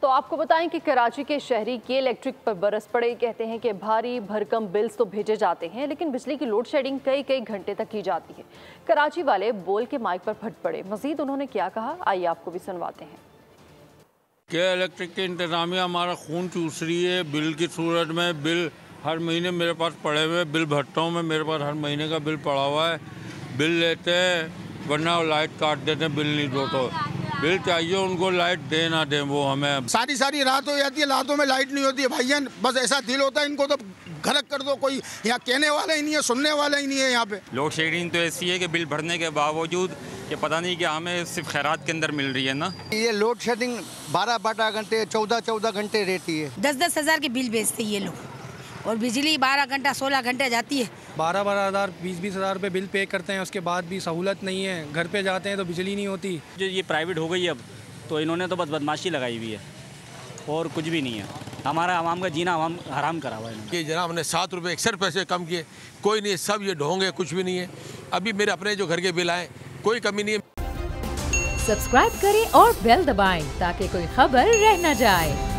तो आपको बताएं कि कराची के शहरी के इलेक्ट्रिक पर बरस पड़े। कहते हैं कि भारी भरकम बिल्स तो भेजे जाते हैं, लेकिन बिजली की लोड शेडिंग कई कई घंटे तक की जाती है। कराची वाले बोल के माइक पर फट पड़े। मजीद उन्होंने क्या कहा, आइए आपको भी सुनवाते हैं। क्या इलेक्ट्रिक की इंतजामिया हमारा खून चूस रही है। बिल की सूरत में बिल हर महीने मेरे पास पड़े हुए, बिल भरता हूँ मैं, मेरे पास हर महीने का बिल पड़ा हुआ है। बिल लेते हैं वरना लाइट काट देते हैं, बिल नहीं दो तो। बिल चाहिए उनको, लाइट दे ना दे वो हमें। सारी रात हो जाती है, रातों में लाइट नहीं होती है भाईजान। बस ऐसा दिल होता है इनको तो घरक कर दो, कोई यहाँ कहने वाला ही नहीं है, सुनने वाला ही नहीं है यहाँ पे। लोड शेडिंग तो ऐसी है कि बिल भरने के बावजूद कि पता नहीं कि हमें सिर्फ खैरात के अंदर मिल रही है ना। ये लोड शेडिंग 12 घंटे 14 घंटे रहती है। 10 हज़ार के बिल बेचते ये लोग, और बिजली 12 घंटा 16 घंटे जाती है। 12 हज़ार 20 हज़ार रुपये बिल पे करते हैं, उसके बाद भी सहूलत नहीं है। घर पे जाते हैं तो बिजली नहीं होती। जो ये प्राइवेट हो गई अब, तो इन्होंने तो बस बदमाशी लगाई हुई है और कुछ भी नहीं है। हमारा आवाम का जीना आवाम हराम करा हुआ है। कि जनाब हमने 7 रुपये 61 पैसे कम किए, कोई नहीं, सब ये ढोंगे, कुछ भी नहीं है। अभी मेरे अपने जो घर के बिल आए, कोई कमी नहीं है। सब्सक्राइब करें और बेल दबाएं ताकि कोई खबर रह न जाए।